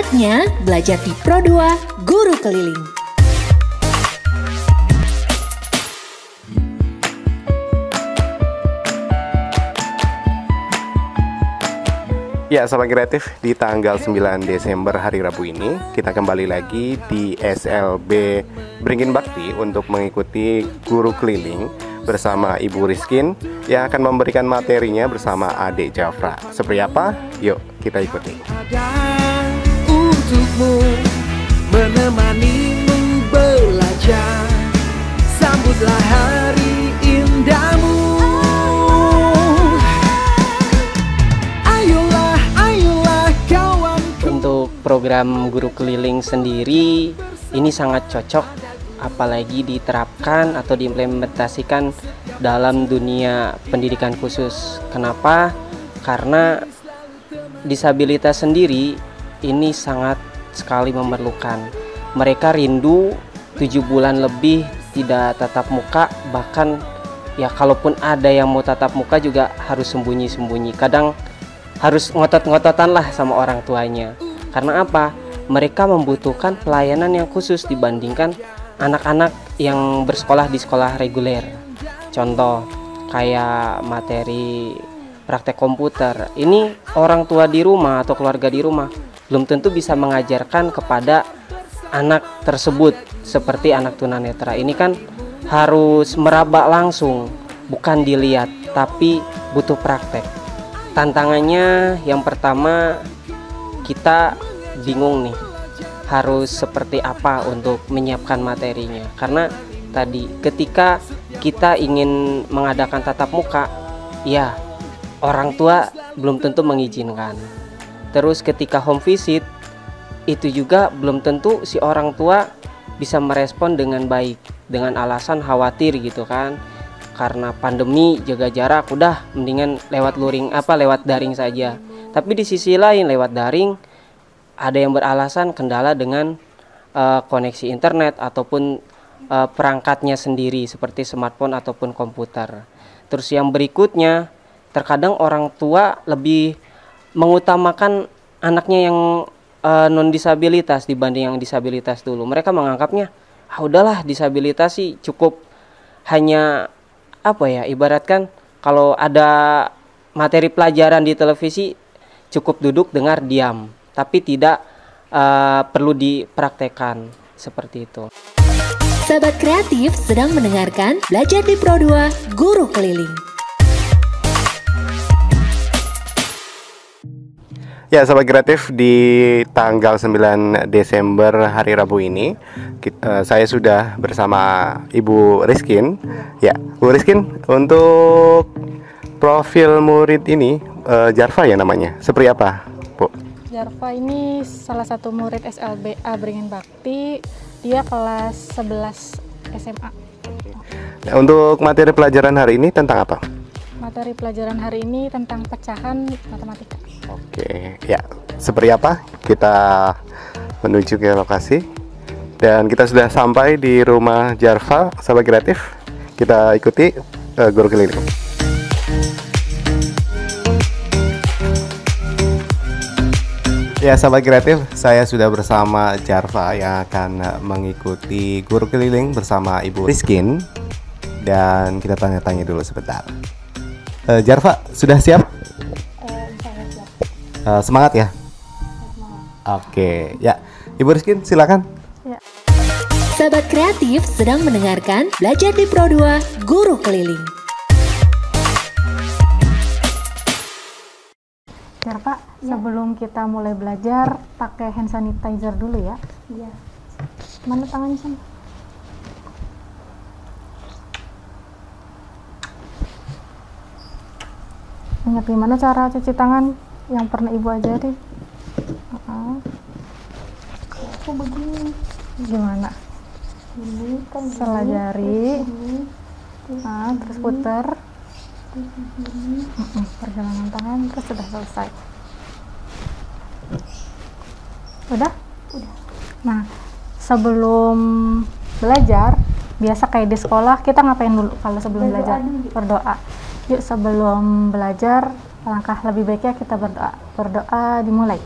Saatnya belajar di Pro2 Guru Keliling. Ya, Sobat Kreatif, di tanggal 9 Desember hari Rabu ini kita kembali lagi di SLB Beringin Bakti untuk mengikuti Guru Keliling bersama Ibu Rizkin yang akan memberikan materinya bersama Adik Jafra. Seperti apa? Yuk kita ikuti. Untukmu menemanimu belajar, sambutlah hari indahmu. Ayolah, ayolah kawan. Untuk program Guru Keliling sendiri ini sangat cocok, apalagi diterapkan atau diimplementasikan dalam dunia pendidikan khusus. Kenapa? Karena disabilitas sendiri ini sangat sekali memerlukan. Mereka rindu 7 bulan lebih tidak tatap muka, bahkan ya kalaupun ada yang mau tatap muka juga harus sembunyi-sembunyi. Kadang harus ngotot-ngototan lah sama orang tuanya. Karena apa? Mereka membutuhkan pelayanan yang khusus dibandingkan anak-anak yang bersekolah di sekolah reguler. Contoh kayak materi praktek komputer. Ini orang tua di rumah atau keluarga di rumah belum tentu bisa mengajarkan kepada anak tersebut, seperti anak tunanetra. Ini kan harus meraba langsung, bukan dilihat, tapi butuh praktek. Tantangannya yang pertama, kita bingung nih harus seperti apa untuk menyiapkan materinya. Karena tadi ketika kita ingin mengadakan tatap muka, ya orang tua belum tentu mengizinkan. Terus ketika home visit, itu juga belum tentu si orang tua bisa merespon dengan baik, dengan alasan khawatir gitu kan. Karena pandemi, jaga jarak, udah mendingan lewat lewat daring saja. Tapi di sisi lain lewat daring ada yang beralasan kendala dengan koneksi internet ataupun perangkatnya sendiri seperti smartphone ataupun komputer. Terus yang berikutnya, terkadang orang tua lebih mengutamakan anaknya yang non disabilitas dibanding yang disabilitas dulu. Mereka menganggapnya udahlah disabilitas sih cukup hanya ibaratkan kalau ada materi pelajaran di televisi cukup duduk dengar diam, tapi tidak perlu dipraktekkan seperti itu. Sahabat kreatif sedang mendengarkan Belajar di Pro2 Guru Keliling. Ya, Sobat Kreatif, di tanggal 9 Desember hari Rabu ini saya sudah bersama Ibu Rizkin. Ya, Bu Rizkin, untuk profil murid ini Jarfa ya namanya, seperti apa, Bu? Jarfa ini salah satu murid SLBA Beringin Bakti, dia kelas 11 SMA. Nah, untuk materi pelajaran hari ini tentang apa? Materi pelajaran hari ini tentang pecahan matematika. Oke, ya, seperti apa? Kita menuju ke lokasi dan kita sudah sampai di rumah Jarfa. Sahabat Kreatif, kita ikuti Guru Keliling. Ya, Sahabat Kreatif, saya sudah bersama Jarfa yang akan mengikuti Guru Keliling bersama Ibu Rizkin. Dan kita tanya-tanya dulu sebentar. Jarfa, sudah siap? Semangat ya? Oke, ya. Ibu Rizkin, silakan. Ya. Sahabat kreatif sedang mendengarkan Belajar di Pro2 Guru Keliling. Jarfa, sebelum kita mulai belajar, pakai hand sanitizer dulu ya. Iya. Mana tangannya sana? Ingat gimana cara cuci tangan yang pernah ibu ajari? Aku begini. Gimana? Ini kan salah jari. Terus putar. Perjalanan tangan terus sudah selesai. Udah? Udah. Nah, sebelum belajar, biasa kayak di sekolah kita ngapain dulu kalau sebelum belajar? Berdoa. Yuk sebelum belajar, alangkah lebih baiknya kita berdoa. Berdoa dimulai.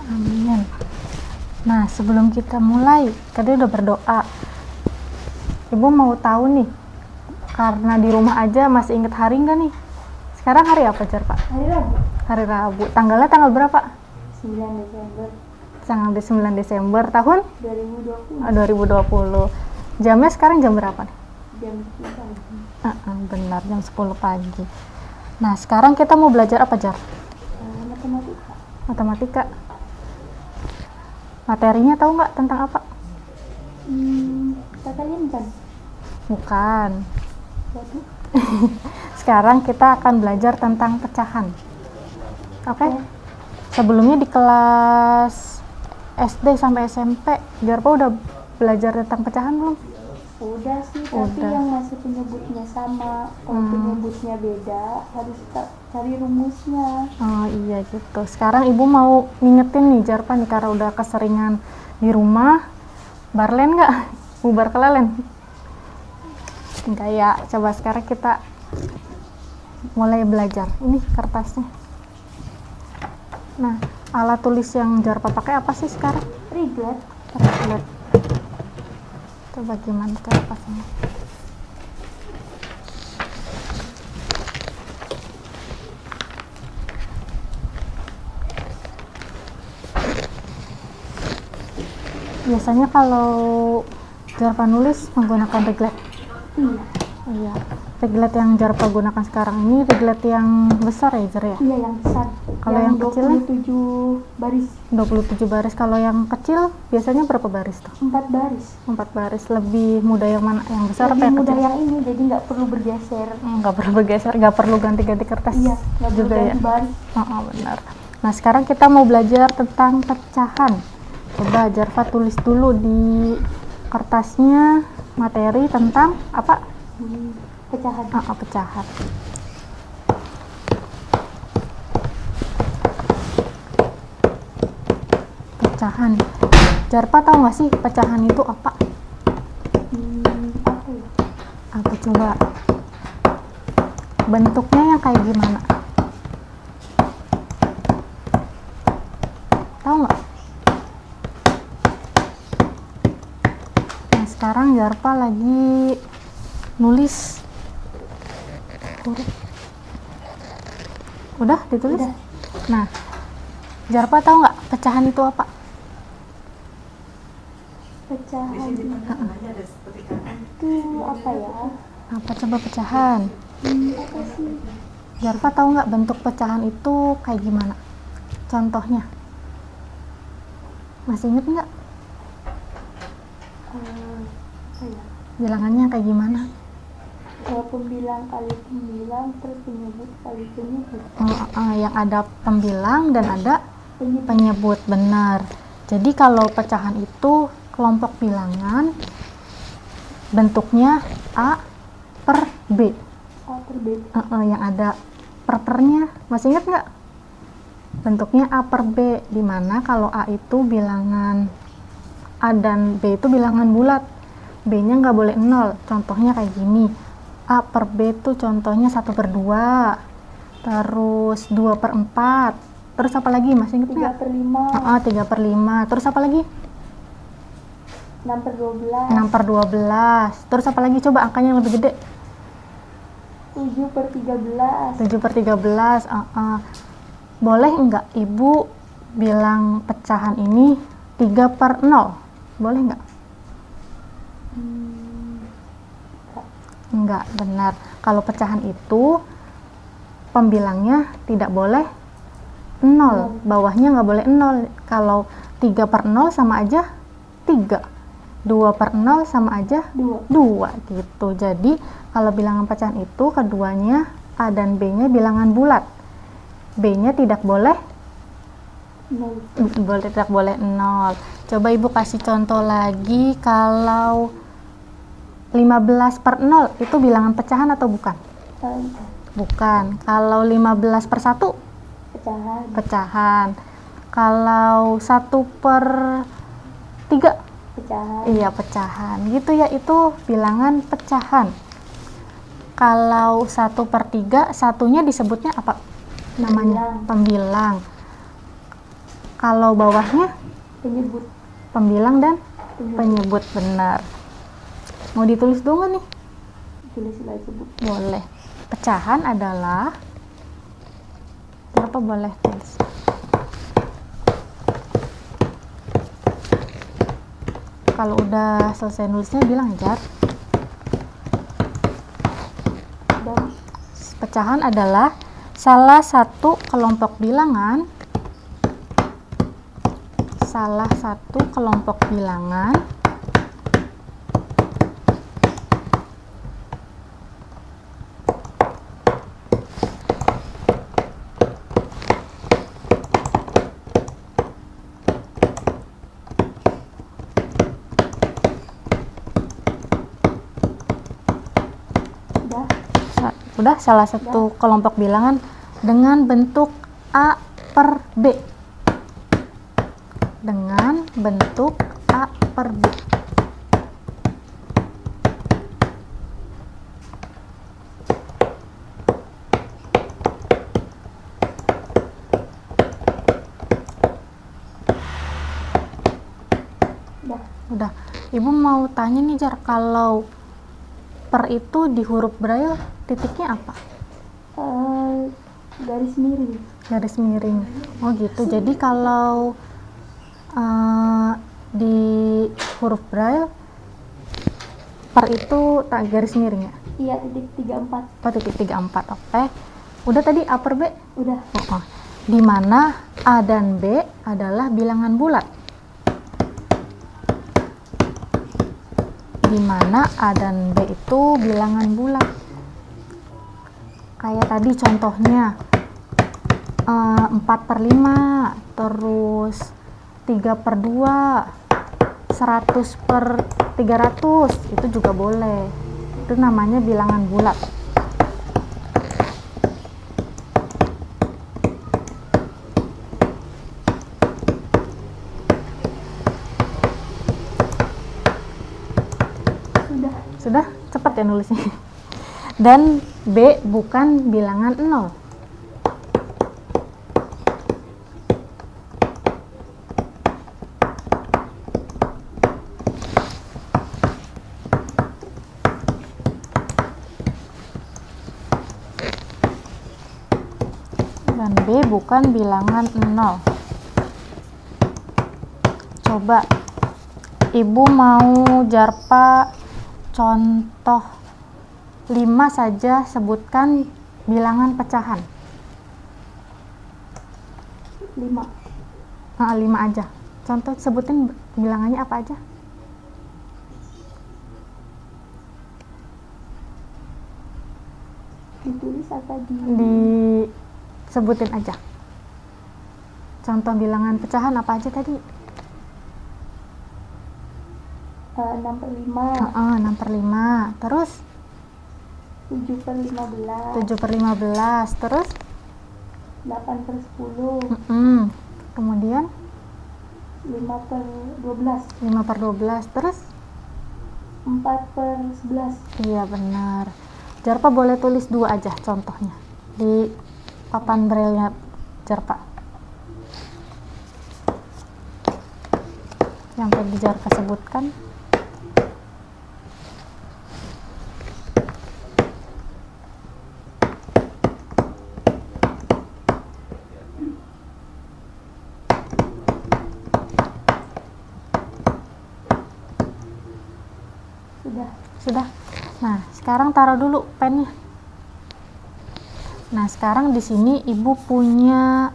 Amin. Nah, sebelum kita mulai, tadi udah berdoa. Ibu mau tahu nih, karena di rumah aja masih inget hari nggak nih? Sekarang hari apa, Jar, Pak? Hari Rabu. Hari Rabu. Tanggalnya tanggal berapa? 9 Desember Tanggal 9 Desember tahun 2020. 2020. Jamnya sekarang jam berapa nih? Jam 10 pagi. Benar, jam 10 pagi. Nah, sekarang kita mau belajar apa, Jar? Matematika. Matematika. Materinya tahu nggak tentang apa? Kalian kan? Bukan. Waduh. Sekarang kita akan belajar tentang pecahan. Oke? Sebelumnya di kelas SD sampai SMP, Jarpa udah belajar tentang pecahan belum? Udah sih, tapi Udah. yang masih penyebutnya sama. Kalau penyebutnya beda, harus cari rumusnya. Oh iya gitu. Sekarang ibu mau ngingetin nih Jarpa nih, karena udah keseringan di rumah. Barlen nggak? Bubar kelelen? Enggak ya. Coba sekarang kita mulai belajar. Ini kertasnya. Nah, alat tulis yang Jarpa pakai apa sih sekarang? Riglet. Riglet. Coba gimana cara pasangnya? Biasanya kalau Jarpa nulis menggunakan reglet. Iya. Iya. Reglet yang Jarpa gunakan sekarang ini reglet yang besar ya, Jar ya? Iya, yang besar. Kalau yang kecilnya? 27 baris. 27 baris. Kalau yang kecil biasanya berapa baris tuh? 4 baris. 4 baris. Lebih mudah yang mana? Yang besar apa Lebih yang mudah kecil? yang ini, jadi nggak perlu bergeser. Nggak perlu bergeser, nggak perlu ganti-ganti kertas. Iya, nggak perlu juga ya. ganti baris. Oh, benar. Nah, sekarang kita mau belajar tentang pecahan. Coba Jarfa tulis dulu di kertasnya materi tentang apa? Pecahan. Pecahan. Pecahan. Jarfa tahu nggak sih pecahan itu apa? Apa ya? Apa coba? Bentuknya yang kayak gimana? Tahu nggak? Nah, sekarang Jarpa lagi nulis huruf. Udah ditulis? Udah. Nah, Jarpa tahu nggak pecahan itu apa? Pecahan itu apa ya? Apa coba pecahan? Apa sih? Jarpa tahu nggak bentuk pecahan itu kayak gimana? Contohnya? Masih inget nggak? Apa ya? Bilangannya kayak gimana? Pembilang kali pembilang, terus penyebut kali penyebut. Yang ada pembilang dan ada Penyebut. penyebut, benar. Jadi kalau pecahan itu kelompok bilangan bentuknya A per B. A per B. Yang ada pernya, masih ingat nggak? Bentuknya A per B, dimana kalau A itu bilangan A dan B itu bilangan bulat, B-nya nggak boleh 0. Contohnya kayak gini, A per B itu contohnya 1 per 2, terus 2 per 4, terus apa lagi, masih ingat 3 nggak? per 5. 3 per 5, terus apa lagi? 6 per 12. 6 per 12, terus apa lagi, coba angkanya yang lebih gede? 7 per 13. 7 per 13. Boleh enggak ibu bilang pecahan ini 3 per 0? Boleh enggak? Enggak, benar. Kalau pecahan itu pembilangnya tidak boleh 0, bawahnya nggak boleh 0. Kalau 3 per 0 sama aja 3, 2 per 0 sama aja 2 gitu. Jadi kalau bilangan pecahan itu keduanya A dan B-nya bilangan bulat, B-nya tidak boleh 0. tidak boleh 0. Coba ibu kasih contoh lagi, kalau 15 per 0 itu bilangan pecahan atau bukan? Bukan. Kalau 15 per 1? Pecahan. Pecahan. Kalau 1 per 3? Pecahan. Iya, pecahan. Gitu ya, itu bilangan pecahan. Kalau 1/3, satunya disebutnya apa namanya? Pembilang. Kalau bawahnya Penyebut. pembilang dan penyebut, benar. Mau ditulis dulu nggak nih? Tulis lagi, Bu. Boleh. Pecahan adalah berapa, boleh tulis. Kalau udah selesai nulisnya bilang, Jar. Dan Pecahan adalah salah satu kelompok bilangan udah salah satu kelompok bilangan dengan bentuk A per B. Dengan bentuk A per B. Udah. Ibu mau tanya nih, Jar, kalau per itu di huruf Braille titiknya apa? garis miring. Garis miring. Oh gitu. Jadi kalau di huruf Braille per itu tak garis miring ya? Iya, titik 34. Oh, titik 34. Oke. Udah tadi A per B? Udah. Oh. Di mana A dan B adalah bilangan bulat. Di mana A dan B itu bilangan bulat. Kayak tadi contohnya 4/5, terus 3/2, 100/300, itu juga boleh. Itu namanya bilangan bulat. Sudah cepat ya nulisnya. Dan B bukan bilangan 0. Dan B bukan bilangan 0. Coba Ibu mau Jarpa contoh 5 saja, sebutkan bilangan pecahan. 5. 5 aja. Contoh, sebutin bilangannya apa aja. Ditulis atau Disebutin aja. Contoh bilangan pecahan apa aja tadi? 6/5. 6/5. Terus 7/15. 7/15. Terus 8/10. Kemudian 5/12. 5/12. Terus 4/11. iya benar. Jarpa boleh tulis 2 aja contohnya di papan braille-nya Jarpa. Yang tadi Jarpa sebutkan. Sudah. Nah, sekarang taruh dulu pennya. Nah, sekarang di sini Ibu punya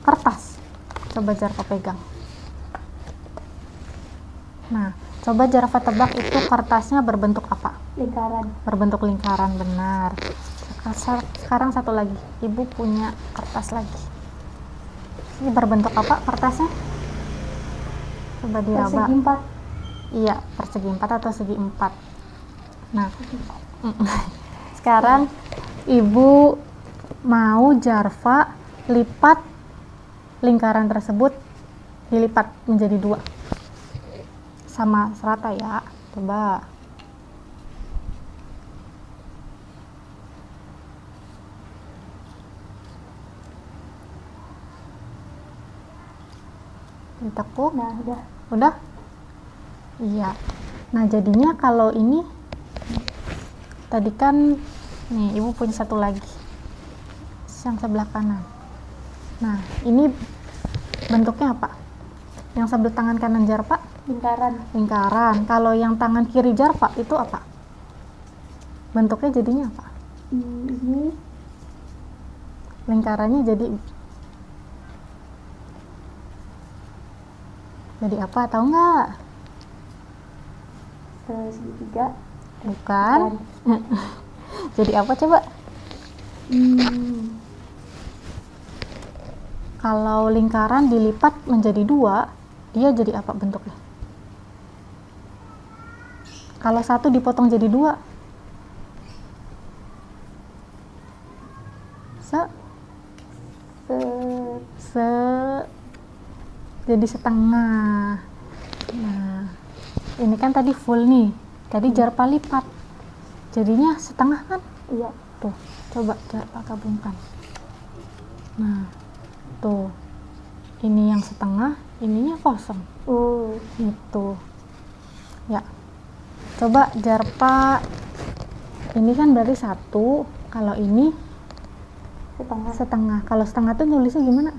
kertas. Coba Jarfa pegang. Nah, coba Jarfa tebak itu kertasnya berbentuk apa? Lingkaran. Berbentuk lingkaran, benar. Sekarang satu lagi. Ibu punya kertas lagi. Ini berbentuk apa kertasnya? Coba diraba. Persegi 4. Iya, persegi 4 atau segi 4. Nah, sekarang Ibu mau Jarfa lipat lingkaran tersebut, dilipat menjadi 2 sama serata ya. Coba Ditekuk. Nah, udah. Udah? Iya. Nah, jadinya kalau ini tadi kan nih ibu punya satu lagi yang sebelah kanan. Nah, ini bentuknya apa? Yang sebelah tangan kanan Jarpa? Lingkaran. Lingkaran. Kalau yang tangan kiri Jarpa itu apa? Bentuknya jadinya apa? Ini Lingkarannya jadi apa? Tahu nggak? segitiga. Bukan. Jadi apa coba? Kalau lingkaran dilipat menjadi 2, dia jadi apa bentuknya? Kalau satu dipotong jadi 2, jadi setengah. Nah, ini kan tadi full nih. Tadi Jarpa lipat. Jadinya setengah kan? Iya. Tuh, coba Jarpa gabungkan. Nah, tuh. Ini yang setengah, ininya kosong. Gitu. Ya. Coba Jarpa, ini kan berarti 1. Kalau ini setengah. Kalau setengah tuh nulisnya gimana?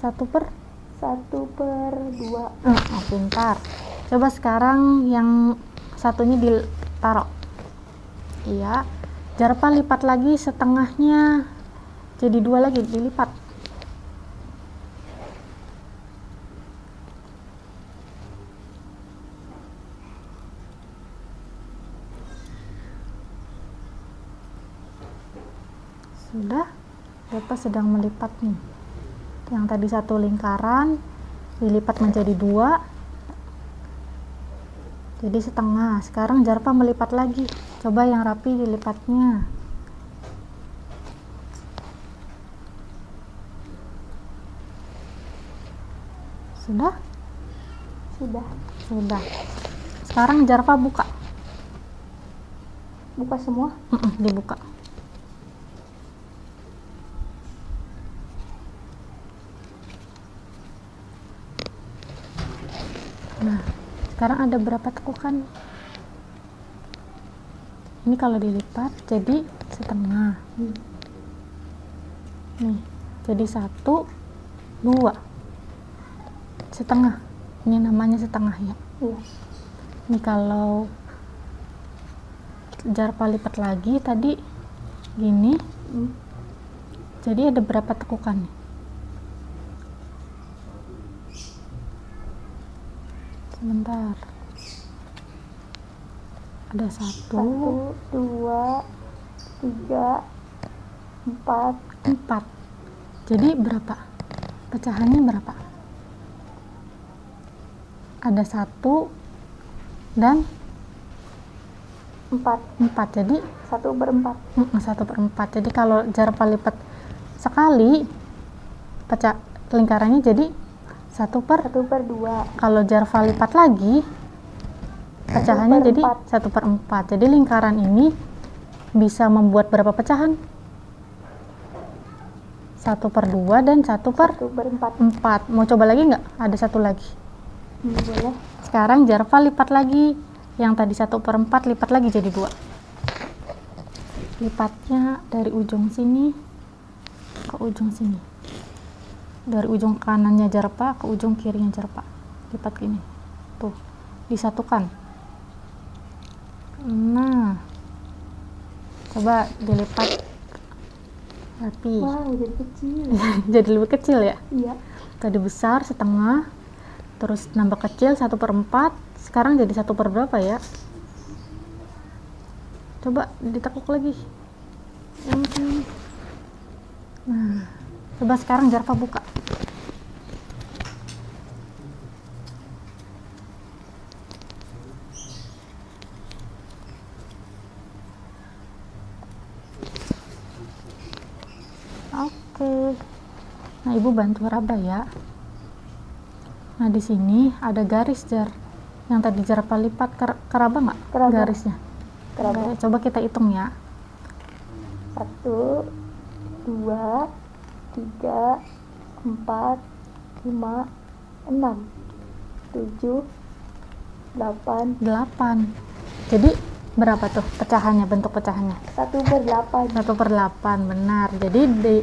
1/2. Oh, pintar. Coba sekarang yang satunya ditaruh. Iya. Jarpa lipat lagi setengahnya jadi 2 lagi, dilipat. Sudah. Jarpa sedang melipat nih. Yang tadi satu lingkaran dilipat menjadi 2, jadi setengah. Sekarang Jarpa melipat lagi. Coba yang rapi dilipatnya. Sudah? Sudah. Sekarang Jarpa buka. Buka semua? Dibuka. Nah, sekarang ada berapa tekukan? Ini kalau dilipat jadi setengah. Nih, jadi 1, 2. Setengah. Ini namanya setengah ya. Iya. Ini kalau Jarpa lipat lagi tadi gini. Jadi ada berapa tekukan nih? Sebentar. Ada 1, 2, 3, 4. Jadi berapa? Pecahannya berapa? Ada 1 dan 4. Jadi 1/4. 1/4. Jadi kalau Jarpa lipat sekali, pecah lingkarannya jadi 1/2. Kalau Jarpa lipat lagi, pecahannya jadi 1/4. Jadi lingkaran ini bisa membuat berapa pecahan? 1/2 dan 1/4. Mau coba lagi nggak? Ada satu lagi. Boleh. Sekarang Jarpa lipat lagi. Yang tadi 1/4 lipat lagi jadi 2. Lipatnya dari ujung sini ke ujung sini. Dari ujung kanannya Jarpa ke ujung kirinya Jarpa. Lipat gini. Tuh, disatukan. Nah, coba dilipat rapi. Wow, jadi kecil. Jadi lebih kecil ya? Iya. Tadi besar setengah, terus nambah kecil 1/4. Sekarang jadi 1/berapa ya? Coba ditekuk lagi. Nah, coba sekarang Jarpa buka. Oke. Nah, Ibu bantu raba ya. Nah, di sini ada garis Jar. Yang tadi Jarpa lipat keraba nggak? Garisnya. Keraba. Coba kita hitung ya. 1, 2, 3, 4, 5, 6, 7, 8, 8. Jadi berapa tuh pecahannya, bentuk pecahannya? 1/8. 1/8, benar. Jadi di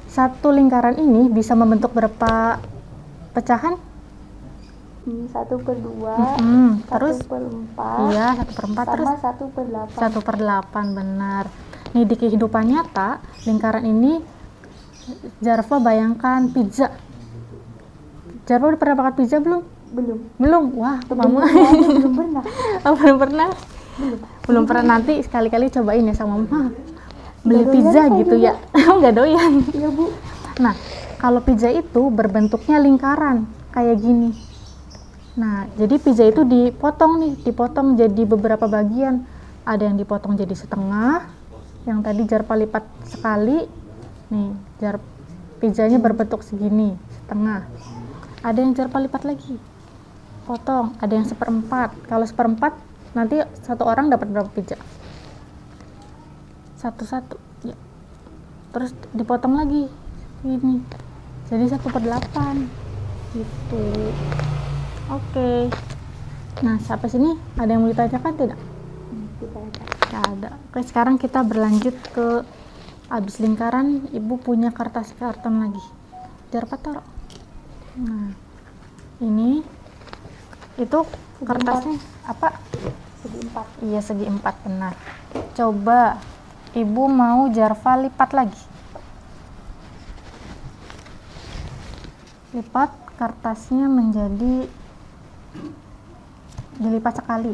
satu lingkaran ini bisa membentuk berapa pecahan? 1/2, Terus 1/4, iya, 1/4 terus sama 1/8. 1/8, benar. Nih di kehidupan nyata, lingkaran ini Jarfa bayangkan pizza. Jarfa udah pernah makan pizza belum? Belum. Wah, mama belum pernah. Oh, belum pernah. Belum pernah, nanti sekali-kali cobain ya sama mama. Beli Nggak pizza doyan gitu ya. Nggak doyan. Iya, Bu. Nah, kalau pizza itu berbentuknya lingkaran kayak gini. Nah, jadi pizza itu dipotong jadi beberapa bagian. Ada yang dipotong jadi setengah, yang tadi Jarfa lipat sekali. Nih, pizzanya berbentuk segini, setengah. Ada yang Jarfa lipat lagi, potong. Ada yang 1/4. Kalau 1/4, nanti satu orang dapat berapa pizza? Satu-satu. Ya. Terus dipotong lagi, ini. Jadi 1/8. Gitu. Oke. Nah, sampai sini ada yang mau ditanyakan tidak? Tidak ada. Oke, sekarang kita berlanjut ke habis lingkaran. Ibu punya kertas karton lagi. Jarfa taruh. Nah, ini itu kertasnya apa? Segi 4. Iya, segi 4, benar. Coba Ibu mau Jarfa lipat lagi. Lipat kertasnya menjadi, dilipat sekali.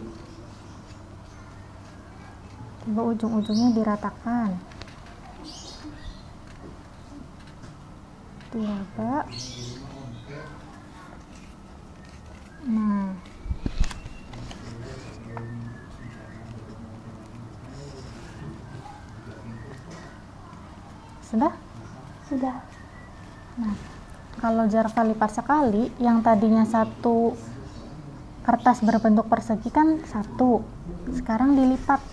Coba ujung-ujungnya diratakan. Diraba. Nah, sudah. Nah, kalau Jarfa lipat sekali, yang tadinya satu kertas berbentuk persegi kan satu, sekarang dilipat.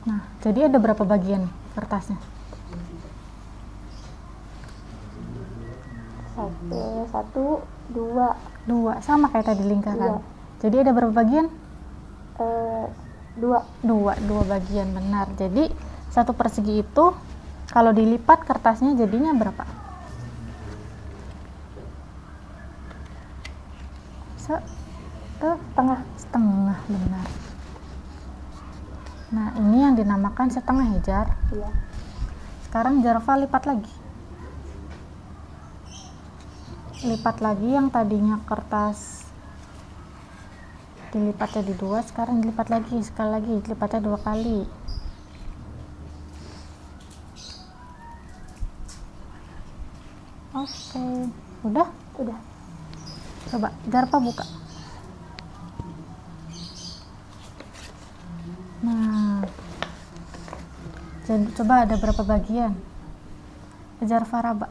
Nah, jadi ada berapa bagian kertasnya? 1, 2, sama kayak tadi lingkaran. Iya. Jadi ada berapa bagian? 2. 2 bagian, benar. Jadi satu persegi itu kalau dilipat kertasnya jadinya berapa? Setengah, benar. Nah, ini yang dinamakan setengah ya, Jar? Iya. Sekarang Jarfa lipat lagi. Lipat lagi yang tadinya kertas dilipat jadi 2, sekarang dilipat lagi, sekali lagi, lipatnya 2 kali. Oke, udah? Coba Jarfa buka. Nah, jadi coba ada berapa bagian? Jarfa raba.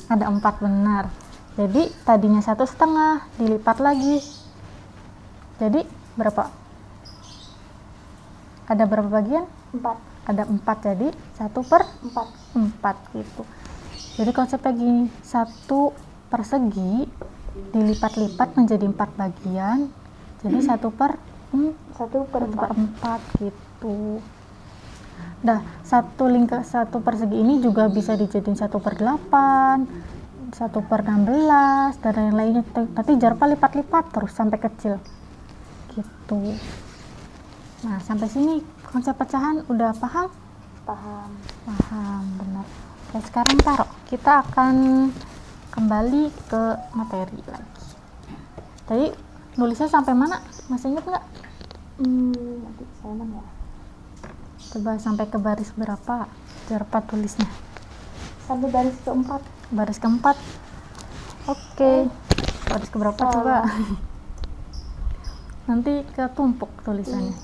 Ada 4, benar. Jadi tadinya 1/2 dilipat lagi. Jadi berapa? Ada berapa bagian? 4. Ada 4, jadi 1/4 gitu. Jadi konsepnya gini, satu persegi dilipat-lipat menjadi 4 bagian. Jadi 1/4 gitu. Nah, satu persegi ini juga bisa dijadiin 1/8, 1/16, dan lain-lainnya. Tapi Jarfa lipat-lipat terus sampai kecil gitu. Nah, sampai sini konsep pecahan udah paham? Paham, benar. Oke, sekarang taruh. Kita akan kembali ke materi lagi. Tadi nulisnya sampai mana? Masih ingat nggak? Nanti saya nanya. Coba sampai ke baris berapa Jarfa tulisnya? Sampai baris ke-4. Baris ke-4. Oke. Baris ke berapa coba? Nanti ketumpuk tulisannya.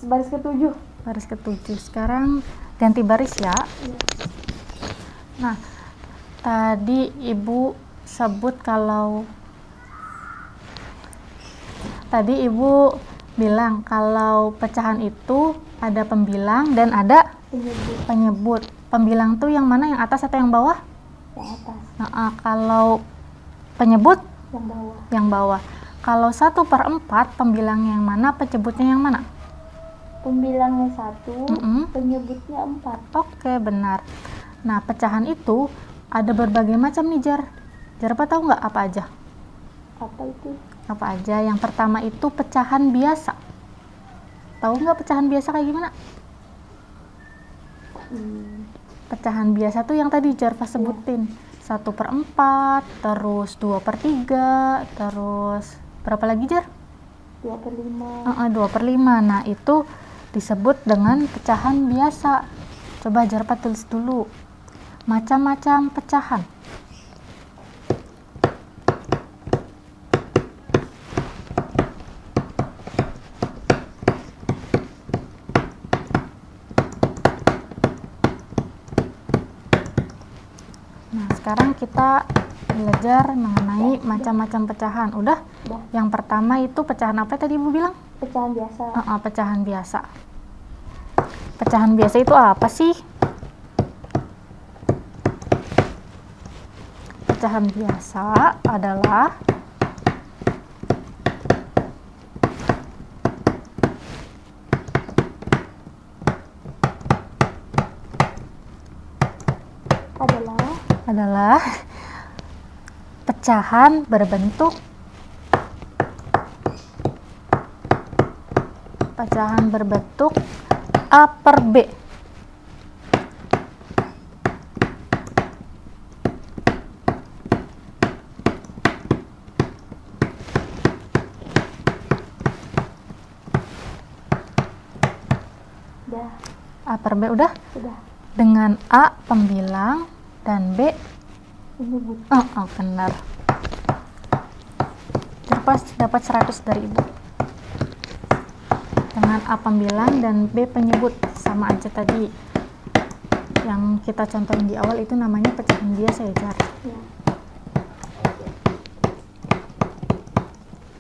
Baris ke-7. Baris ke-7. Sekarang ganti baris ya. Nah, tadi Ibu sebut tadi Ibu bilang kalau pecahan itu ada pembilang dan ada penyebut. Pembilang tuh yang mana? Yang atas atau yang bawah? Yang atas, Nah, kalau penyebut yang bawah. yang bawah. Kalau 1/4 pembilangnya yang mana, penyebutnya yang mana? Pembilangnya 1, Mm-mm. penyebutnya 4. Oke, benar. Nah, pecahan itu ada berbagai macam nih, Jar. Jar, apa tahu nggak apa aja? Apa itu? Apa aja? Yang pertama itu pecahan biasa. Tahu nggak pecahan biasa kayak gimana? Pecahan biasa tuh yang tadi Jarva sebutin. 1/4, terus 2/3, terus berapa lagi, Jar? 2/5. 2/5. Nah, itu disebut dengan pecahan biasa. Coba Jarva tulis dulu. Macam-macam pecahan. Nah, sekarang kita belajar mengenai macam-macam pecahan. Udah? Udah. Yang pertama itu pecahan apa tadi Ibu bilang? Pecahan biasa. Pecahan biasa. Pecahan biasa itu apa sih? Pecahan biasa adalah pecahan berbentuk A per B. Udah. A per B udah? Udah. Dengan A pembilang dan B Penyebut. benar. Terpas dapat 100 dari Ibu. Dengan A pembilang dan B penyebut, sama aja tadi. Yang kita contohin di awal itu namanya pecahan biasa ya, Jar. Ya.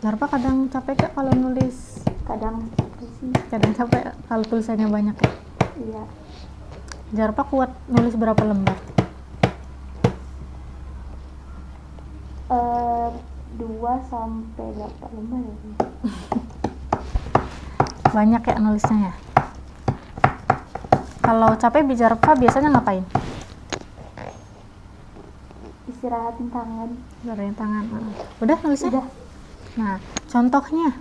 Jarpa kadang capek gak kalau nulis? Kadang sih. Kadang capek kalau tulisannya banyak ya? Iya. Jarpa kuat nulis berapa lembar? 2 sampai 8 lembar ya. Banyak ya nulisnya ya? Kalau capek Jarpa biasanya ngapain? Istirahatin tangan. Istirahatin tangan. Udah nulisnya? Udah. Nah, contohnya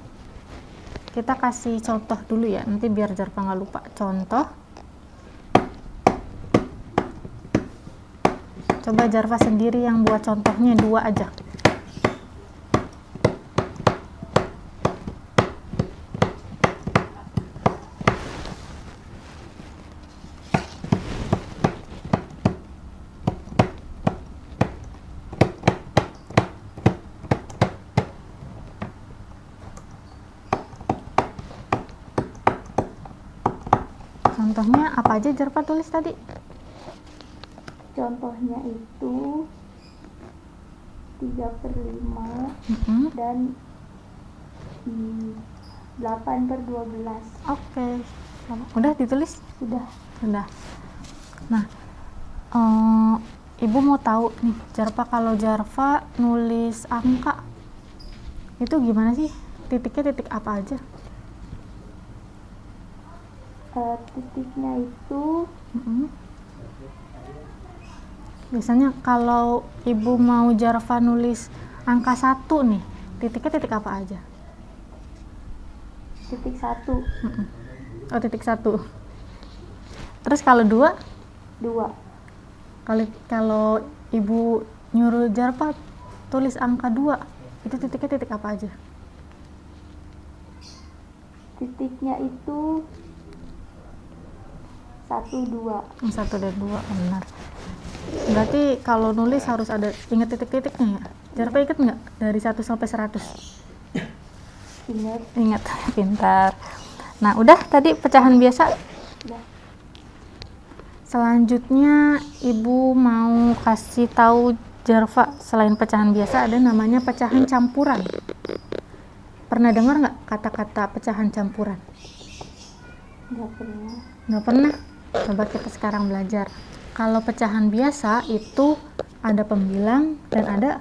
kita kasih contoh dulu ya, nanti biar Jarpa nggak lupa. Contoh, coba Jarva sendiri yang buat contohnya 2 aja. Contohnya apa aja Jarva tulis tadi? Contohnya itu 3/5 dan 8/12. Oke. Udah ditulis? Sudah. Sudah. Nah, Ibu mau tahu nih, Jarva kalau Jarva nulis angka itu gimana sih? Titiknya titik apa aja? Titiknya itu biasanya kalau Ibu mau Jarva nulis angka 1 nih, titiknya titik apa aja? titik 1. Oh, titik 1. Terus kalau 2? 2. Kalau Ibu nyuruh Jarva tulis angka 2, itu titiknya titik apa aja? Titiknya itu 1, 2. 1 dan 2, benar. Berarti kalau nulis harus ada ingat titik-titiknya ya? Jarva ingat nggak dari 1 sampai 100? Ingat, pintar. Nah, udah tadi pecahan biasa. Udah. Selanjutnya Ibu mau kasih tahu Jarva selain pecahan biasa ada namanya pecahan campuran. Pernah dengar nggak kata-kata pecahan campuran? Nggak pernah. Nggak pernah? Coba kita sekarang belajar. Kalau pecahan biasa itu ada pembilang dan ada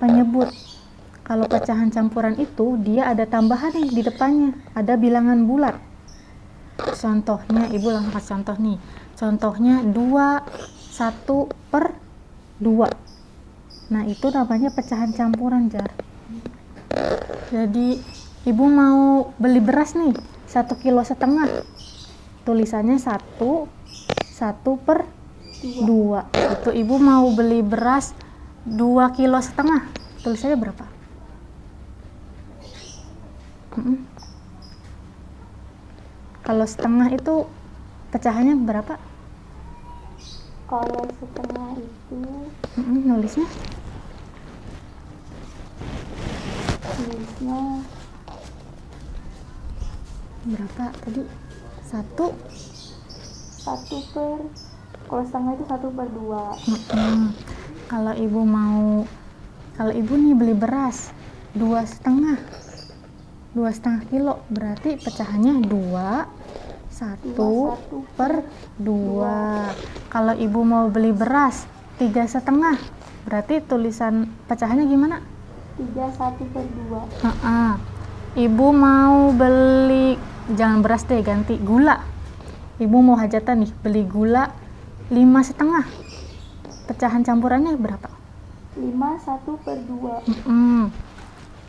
penyebut. Kalau pecahan campuran itu dia ada tambahan nih di depannya, ada bilangan bulat. Contohnya, ibu langsung kasih contoh nih. Contohnya 21/2. Nah, itu namanya pecahan campuran, Jar. Jadi ibu mau beli beras nih 1,5 kilo. Tulisannya 1/2. Itu ibu mau beli beras 2,5 kilo. Tulisannya berapa? Kalau setengah itu pecahannya berapa? Kalau setengah itu Nulisnya berapa tadi? Kalau setengah itu 1/2. Kalau ibu nih beli beras 2,5 kilo, berarti pecahannya 1/2. Kalau ibu mau beli beras 3,5, berarti tulisan pecahannya gimana? 3/1/2. Ibu mau beli, jangan beras deh, ganti gula. Ibu mau hajatan nih, beli gula 5,5. Pecahan campurannya berapa? 5/1/2.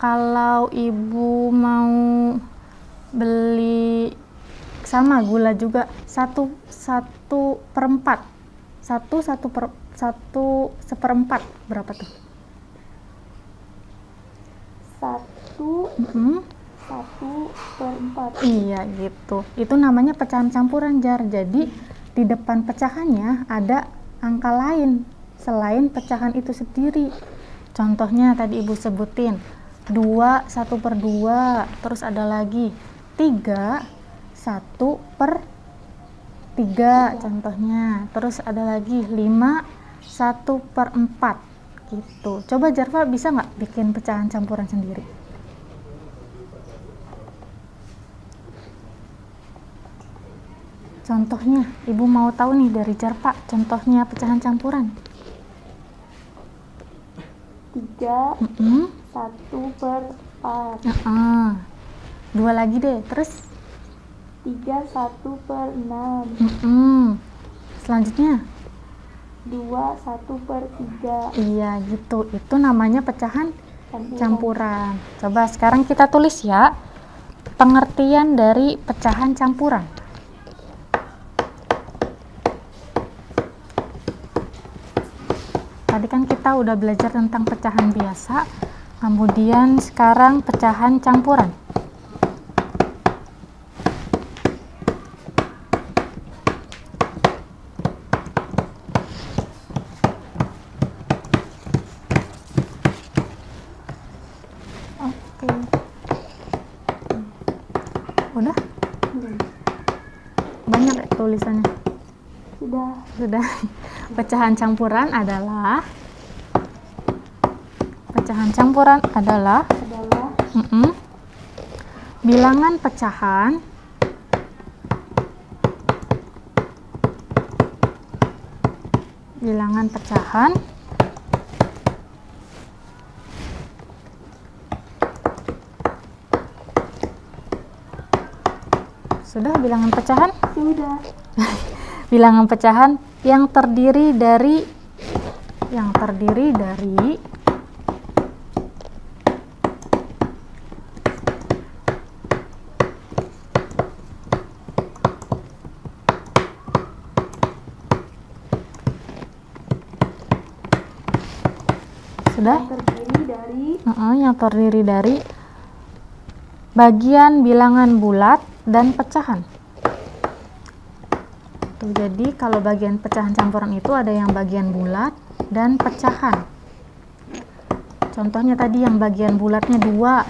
Kalau ibu mau beli sama gula juga 1/4. 1/1/4 berapa tuh? 1/4. Iya gitu. Itu namanya pecahan campuran, Jar. Jadi di depan pecahannya ada angka lain selain pecahan itu sendiri. Contohnya tadi ibu sebutin 2 1/2, terus ada lagi 3 1/3 contohnya, terus ada lagi 5 1/4 gitu. Coba Jarfa bisa nggak bikin pecahan campuran sendiri? Contohnya, ibu mau tahu nih dari Jarfa, contohnya pecahan campuran. 3 1/4. 2 lagi deh, terus 3 1/6. Selanjutnya 2 1/3. iya gitu, itu namanya pecahan campuran. Coba sekarang kita tulis ya pengertian dari pecahan campuran. Tadi kan kita udah belajar tentang pecahan biasa, kemudian sekarang pecahan campuran. Oke. Udah? Banyak ya tulisannya? Sudah. Pecahan campuran adalah bilangan pecahan sudah bilangan pecahan? Sudah. Bilangan pecahan yang terdiri dari yang terdiri dari bagian bilangan bulat dan pecahan. Jadi kalau bagian pecahan campuran itu ada yang bagian bulat dan pecahan. Contohnya tadi yang bagian bulatnya 2,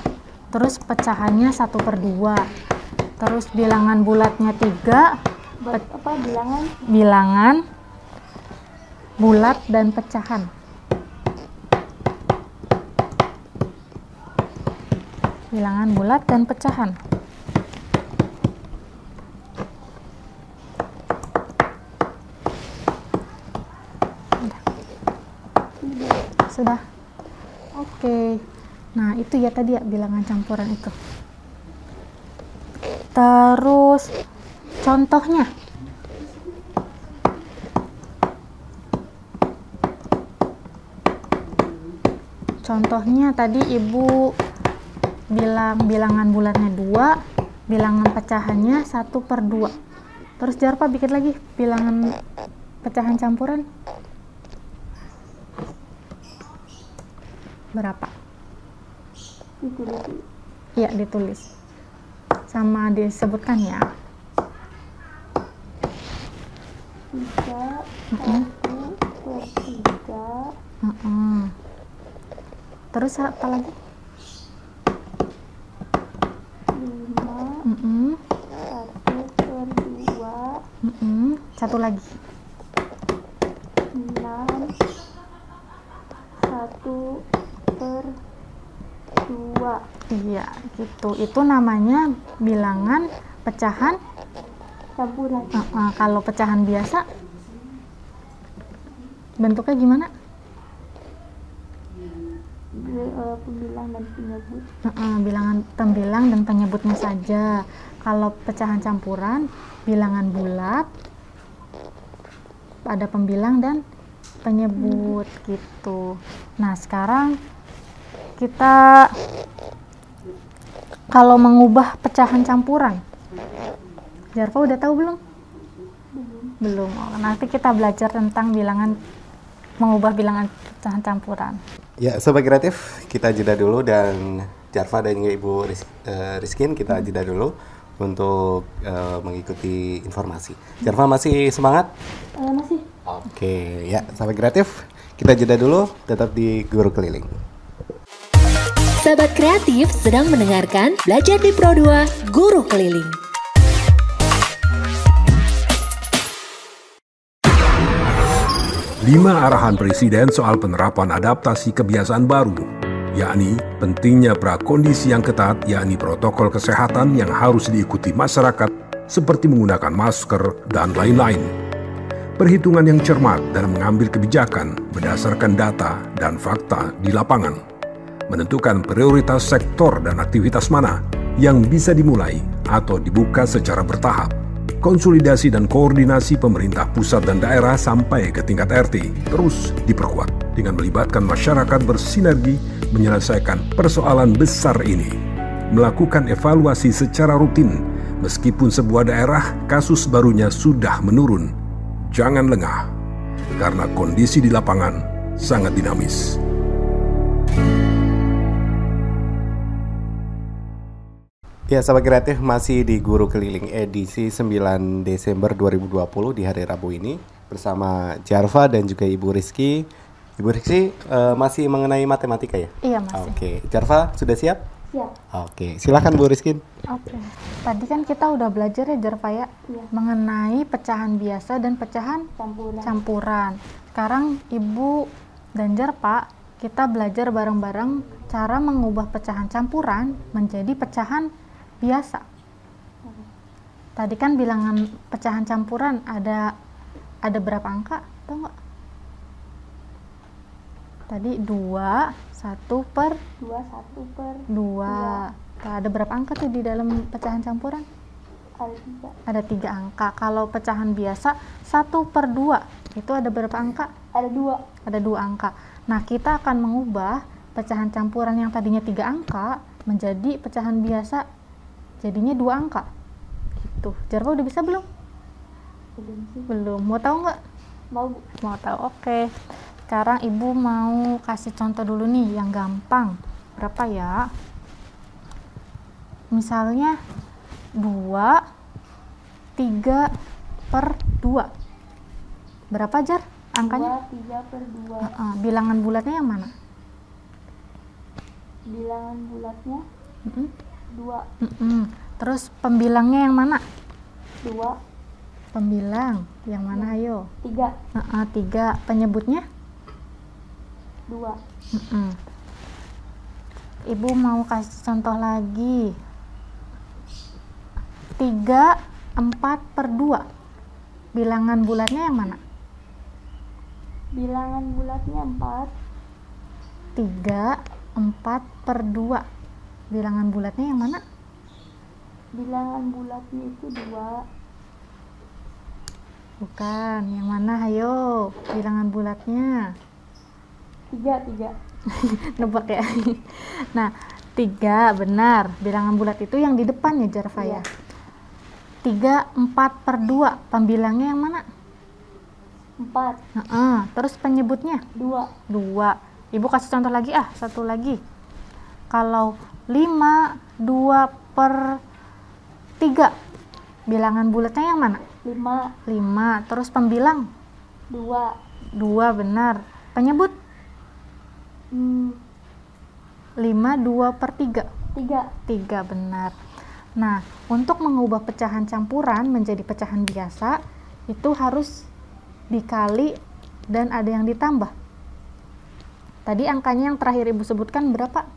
terus pecahannya 1/2, terus bilangan bulatnya 3, bilangan bulat dan pecahan. Bilangan bulat dan pecahan. Sudah? Oke. Nah, itu ya tadi ya bilangan campuran itu. Terus contohnya. Contohnya tadi Ibu bilang bilangan bulatnya 2, bilangan pecahannya 1/2. Terus Jarfa bikin lagi bilangan pecahan campuran. Berapa? Ditulis. Iya, ditulis. Sama disebutkan ya. 3, 1/3. Terus apa lagi? 5, 1/2. Satu lagi. 6, 1/2. Iya, gitu. Itu namanya bilangan pecahan Campuran. Kalau pecahan biasa bentuknya gimana? Pembilang dan penyebut. Bilangan tembilang dan penyebutnya saja. Kalau pecahan campuran, bilangan bulat, ada pembilang dan penyebut gitu. Nah, sekarang kita kalau mengubah pecahan campuran, Jarfa udah tahu belum? Belum. Oh, nanti kita belajar tentang mengubah bilangan pecahan campuran. Ya, Sobat Kreatif, kita jeda dulu dan Jarfa dan Ibu Rizkin kita jeda dulu untuk mengikuti informasi. Jarfa masih semangat? Masih. Oke, ya Sobat Kreatif, kita jeda dulu, tetap di Guru Keliling. Sahabat kreatif sedang mendengarkan Belajar di Pro2 Guru Keliling. Lima arahan Presiden soal penerapan adaptasi kebiasaan baru, yakni pentingnya prakondisi yang ketat, yakni protokol kesehatan yang harus diikuti masyarakat seperti menggunakan masker dan lain-lain. Perhitungan yang cermat dalam mengambil kebijakan berdasarkan data dan fakta di lapangan. Menentukan prioritas sektor dan aktivitas mana yang bisa dimulai atau dibuka secara bertahap. Konsolidasi dan koordinasi pemerintah pusat dan daerah sampai ke tingkat RT terus diperkuat dengan melibatkan masyarakat bersinergi menyelesaikan persoalan besar ini. Melakukan evaluasi secara rutin meskipun sebuah daerah kasus barunya sudah menurun. Jangan lengah, karena kondisi di lapangan sangat dinamis. Ya, Sahabat Kreatif, masih di Guru Keliling edisi 9 Desember 2020 di hari Rabu ini bersama Jarfa dan juga Ibu Rizky. Ibu Rizky masih mengenai matematika ya? Iya, masih. Oke, Jarfa sudah siap? Siap. Oke, silakan Bu Rizky. Oke. Tadi kan kita udah belajar ya Jarfa ya, mengenai pecahan biasa dan pecahan campuran. Sekarang Ibu dan Jarfa kita belajar bareng-bareng cara mengubah pecahan campuran menjadi pecahan biasa. Tadi kan bilangan pecahan campuran ada berapa angka? Tahu nggak? Tadi 2, 1/2. Ada berapa angka tuh di dalam pecahan campuran? Ada 3 angka. Kalau pecahan biasa 1/2 itu ada berapa angka? Ada 2. Ada 2 angka. Nah, kita akan mengubah pecahan campuran yang tadinya 3 angka menjadi pecahan biasa jadinya 2 angka gitu. Jarfa udah bisa belum? Belum. Mau tahu nggak? Mau tahu. Oke. Sekarang Ibu mau kasih contoh dulu nih yang gampang. Berapa ya? Misalnya 2, 3/2. Berapa, Jar? Angkanya? 2, 3/2. Bilangan bulatnya yang mana? Bilangan bulatnya 2. Terus pembilangnya yang mana? 2. Pembilang yang mana, ayo? 3. 3. Penyebutnya? 2. Ibu mau kasih contoh lagi. 3/4/2. Bilangan bulatnya yang mana? Bilangan bulatnya 4. 3, 4 per 2. Bilangan bulatnya yang mana? Bilangan bulatnya itu 2. Bukan, yang mana? Ayo, bilangan bulatnya. 3. Nebak ya. Nah, 3 benar. Bilangan bulat itu yang di depan ya, Jarfa ya. 3, 4 per 2. Pembilangnya yang mana? 4. Terus penyebutnya? 2. 2. Ibu kasih contoh lagi satu lagi. Kalau 5, 2 per 3. Bilangan bulatnya yang mana? 5. 5. Terus pembilang? 2. 2 benar. Penyebut? 5, 2 per 3. 3 benar. Nah, untuk mengubah pecahan campuran menjadi pecahan biasa, itu harus dikali dan ada yang ditambah. Tadi angkanya yang terakhir Ibu sebutkan berapa?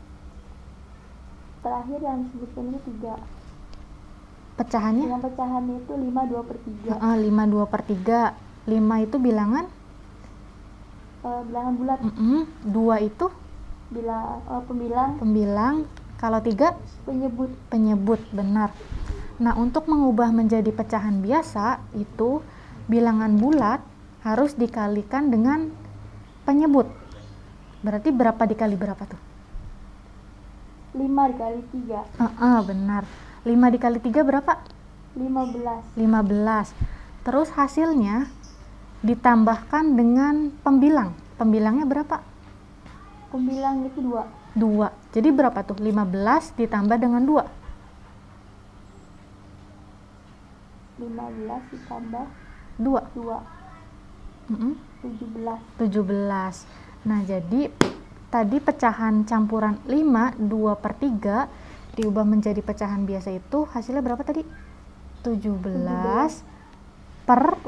Terakhir yang disebutkan itu 3. Pecahannya? Yang pecahannya itu 5, 2 per 3. 5, 2 per 3. 5 itu bilangan? Bilangan bulat. 2 itu? Pembilang. Pembilang. Kalau 3? Penyebut. Penyebut, benar. Nah, untuk mengubah menjadi pecahan biasa, itu bilangan bulat harus dikalikan dengan penyebut. Berarti berapa dikali berapa tuh? 5 dikali 3. Benar. 5 dikali 3 berapa? 15. 15. Terus hasilnya ditambahkan dengan pembilang. Pembilangnya berapa? Pembilang itu 2. 2. Jadi berapa tuh? 15 ditambah dengan 2. 15 ditambah 2. 17. 17. Nah, jadi tadi pecahan campuran 5, 2 per 3 diubah menjadi pecahan biasa itu hasilnya berapa tadi? 17 per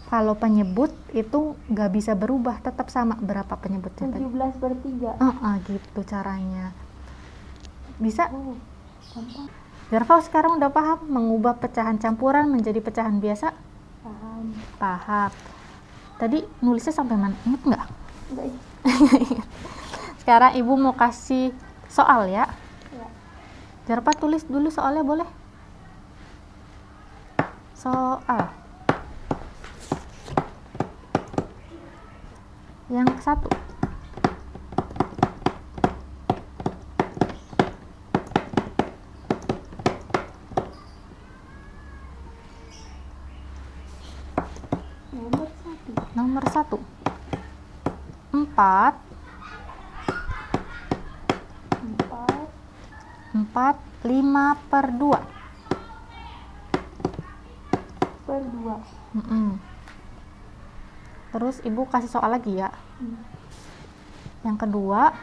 kalau penyebut itu nggak bisa berubah, tetap sama. Berapa penyebutnya tadi? 17 per 3. Gitu caranya. Bisa? Gampang. Jarfa sekarang udah paham mengubah pecahan campuran menjadi pecahan biasa? Paham. Tadi nulisnya sampai mana? Ingat nggak? Enggak. Sekarang Ibu mau kasih soal ya. Jarfa tulis dulu soalnya, boleh? Soal yang 1. Nomor 1. 4 5 per 2. Per 2. Terus Ibu kasih soal lagi ya. Yang kedua,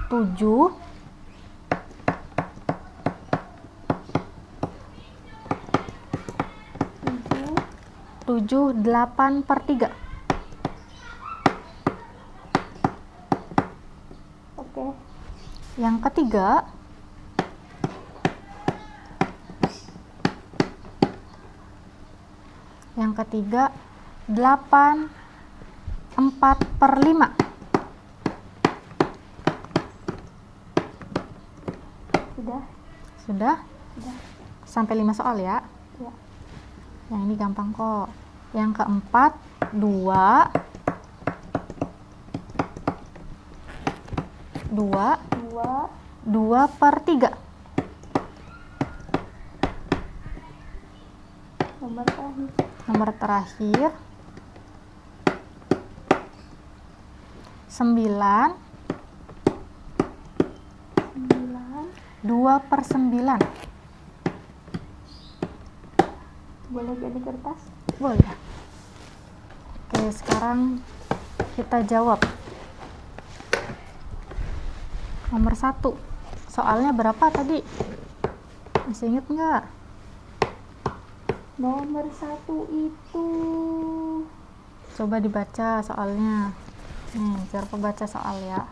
7 8 per 3. Oke. Yang ketiga, 8 4 per 5. Sudah? Sampai 5 soal ya? Ya. Yang ini gampang kok. Yang keempat, 2 per 3. Nomor terakhir 9 2 per 9. Boleh jadi kertas? Boleh. Oke, sekarang kita jawab. Nomor 1. Soalnya berapa tadi? Masih inget nggak? Nomor 1 itu Coba dibaca soalnya. Nih, Jarfa baca soal ya.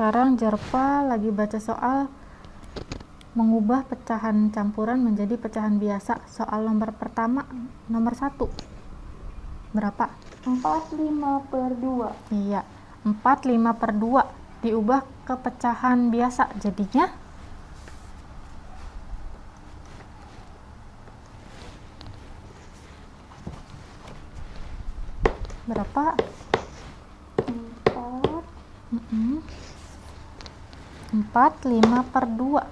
sekarang Jerva lagi baca soal mengubah pecahan campuran menjadi pecahan biasa. Soal nomor pertama, nomor 1. Berapa? 45/2. Iya, 45/2 diubah ke pecahan biasa. Jadinya berapa? 4 5/2.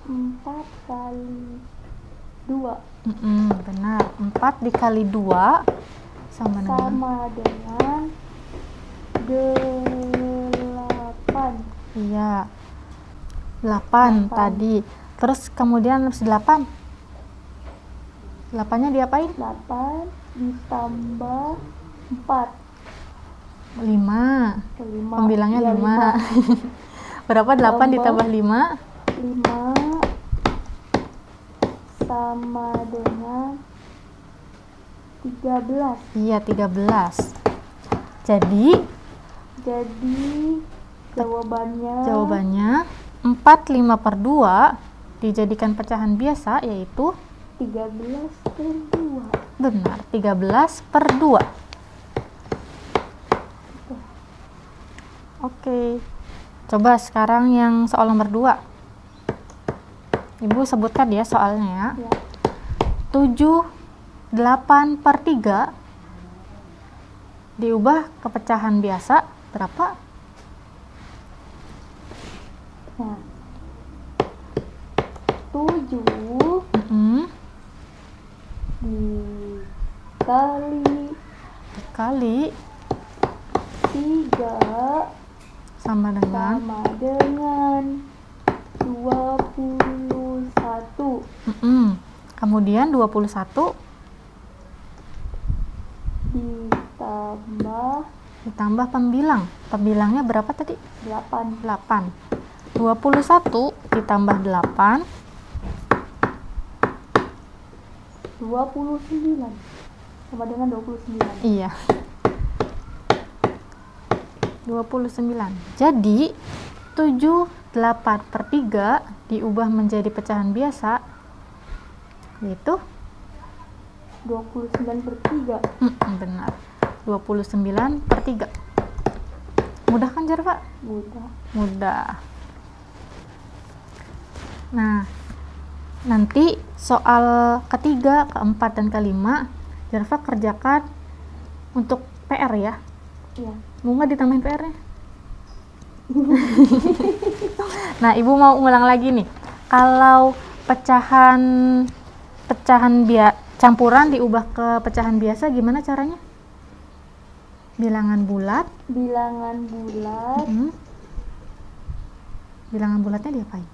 4 kali 2 Benar, 4 dikali 2 sama dengan 8. Iya, 8 tadi. Terus kemudian harus 8. 8-nya diapain? 8 ditambah 4. 5. 5. Pembilangnya Ya, 5. Berapa 8 ditambah 5? 5 sama dengan 13. Iya, 13. Jadi jawabannya 4/5/2 dijadikan pecahan biasa, yaitu 13/2. benar, 13/2. Oke, coba sekarang yang soal nomor 2. Ibu sebutkan ya soalnya ya. 7/8/3 diubah ke pecahan biasa berapa? Nah, 7 dikali 3 sama dengan 21. Kemudian 21 ditambah pembilang. Pembilangnya berapa tadi? 8. 21 ditambah 8 29 sama dengan 29. Iya, 29. Jadi 7/8/3 diubah menjadi pecahan biasa, yaitu 29/3. Benar, 29/3. Mudah kan Jerva? Mudah. Nah, nanti soal ketiga, keempat, dan kelima Jerva kerjakan untuk PR ya. Iya. Mau nggak ditambahin PR-nya? Nah, Ibu mau ulang lagi nih. Kalau pecahan campuran diubah ke pecahan biasa, gimana caranya? Bilangan bulat. Bilangan bulatnya diapain?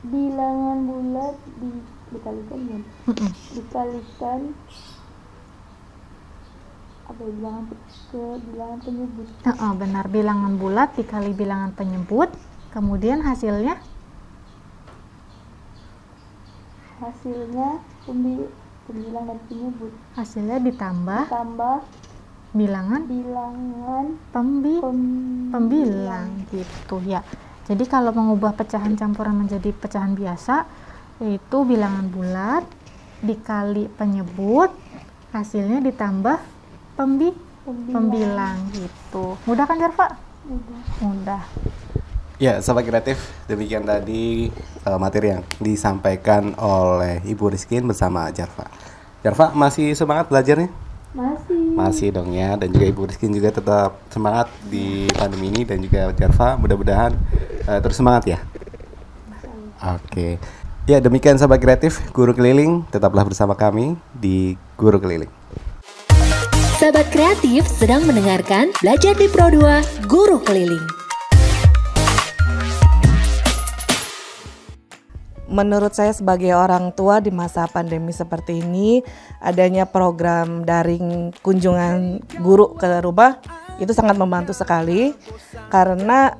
Bilangan bulat dikalikan ya? Dikalikan bilangan penyebut. Benar, bilangan bulat dikali bilangan penyebut, kemudian hasilnya pembilang dan penyebut. Hasilnya ditambah bilangan pembilang gitu ya. Jadi kalau mengubah pecahan campuran menjadi pecahan biasa, yaitu bilangan bulat dikali penyebut, hasilnya ditambah pembilang gitu. Mudah kan Jerva? Mudah. Ya, Sobat Kreatif, demikian tadi materi yang disampaikan oleh Ibu Rizkin bersama Jerva. Jerva, masih semangat belajarnya? Masih dong ya, dan juga Ibu Rizkin juga tetap semangat di pandemi ini, dan juga Jerva mudah-mudahan terus semangat ya. Oke. Ya, demikian Sobat Kreatif, Guru Keliling, tetaplah bersama kami di Guru Keliling. Sahabat kreatif sedang mendengarkan Belajar di Pro 2 Guru Keliling. Menurut saya sebagai orang tua di masa pandemi seperti ini, adanya program daring kunjungan guru ke rumah itu sangat membantu sekali, karena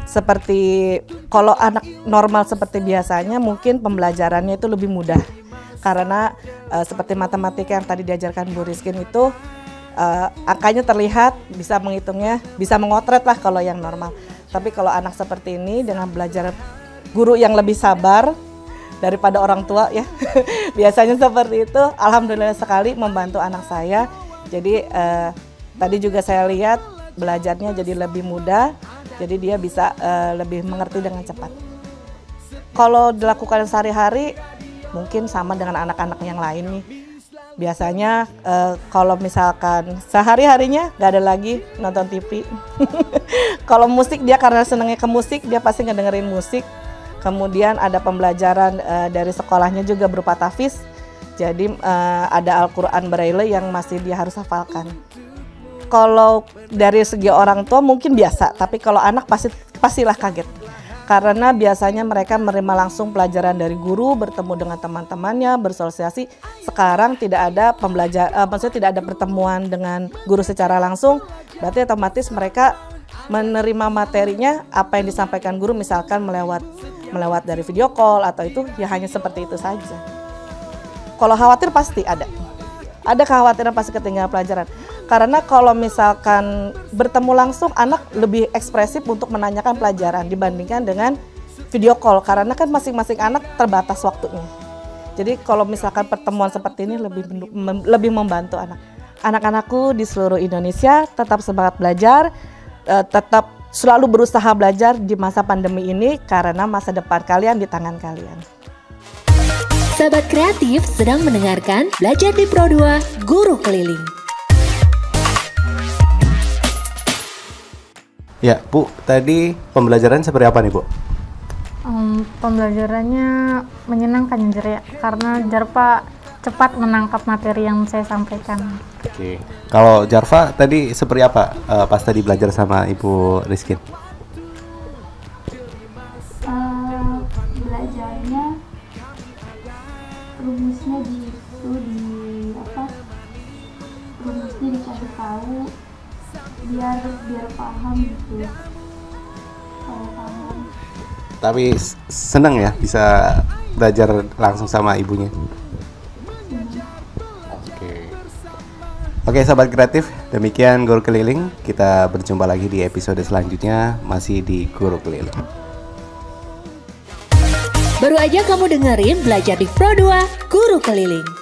seperti kalau anak normal seperti biasanya mungkin pembelajarannya itu lebih mudah, karena seperti matematika yang tadi diajarkan Bu Rizkin itu angkanya terlihat, bisa menghitungnya, bisa mengotret lah kalau yang normal. Tapi kalau anak seperti ini dengan belajar guru yang lebih sabar daripada orang tua ya, biasanya seperti itu. Alhamdulillah sekali membantu anak saya. Jadi tadi juga saya lihat belajarnya jadi lebih mudah, jadi dia bisa lebih mengerti dengan cepat. Kalau dilakukan sehari-hari mungkin sama dengan anak-anak yang lain nih. Biasanya kalau misalkan sehari-harinya nggak ada lagi nonton TV. Kalau musik dia karena senangnya ke musik, dia pasti ngedengerin musik. Kemudian ada pembelajaran dari sekolahnya juga berupa tahfiz. Jadi ada Al-Quran Braille yang masih dia harus hafalkan. Kalau dari segi orang tua mungkin biasa, tapi kalau anak pastilah kaget. Karena biasanya mereka menerima langsung pelajaran dari guru, bertemu dengan teman-temannya, bersosialisasi. Sekarang tidak ada maksudnya tidak ada pertemuan dengan guru secara langsung. Berarti otomatis mereka menerima materinya apa yang disampaikan guru, misalkan melewat dari video call atau itu ya hanya seperti itu saja. Kalau khawatir pasti ada kekhawatiran pasti ketinggalan pelajaran. Karena kalau misalkan bertemu langsung, anak lebih ekspresif untuk menanyakan pelajaran dibandingkan dengan video call. Karena kan masing-masing anak terbatas waktunya. Jadi kalau misalkan pertemuan seperti ini lebih membantu anak. Anak-anakku di seluruh Indonesia tetap semangat belajar, tetap selalu berusaha belajar di masa pandemi ini karena masa depan kalian di tangan kalian. Sahabat kreatif sedang mendengarkan Belajar di Pro2 Guru Keliling. Ya, Bu, tadi pembelajaran seperti apa nih, Bu? Pembelajarannya menyenangkan ya, karena Jarfa cepat menangkap materi yang saya sampaikan. Oke. Kalau Jarfa tadi seperti apa pas tadi belajar sama Ibu Rizkin? Belajarnya rumusnya rumusnya dikasih tahu biar paham gitu. Kalau paham. Tapi senang ya bisa belajar langsung sama ibunya. Oke, sahabat kreatif, demikian Guru Keliling. Kita berjumpa lagi di episode selanjutnya, masih di Guru Keliling. Baru aja kamu dengerin Belajar di Pro2 Guru Keliling.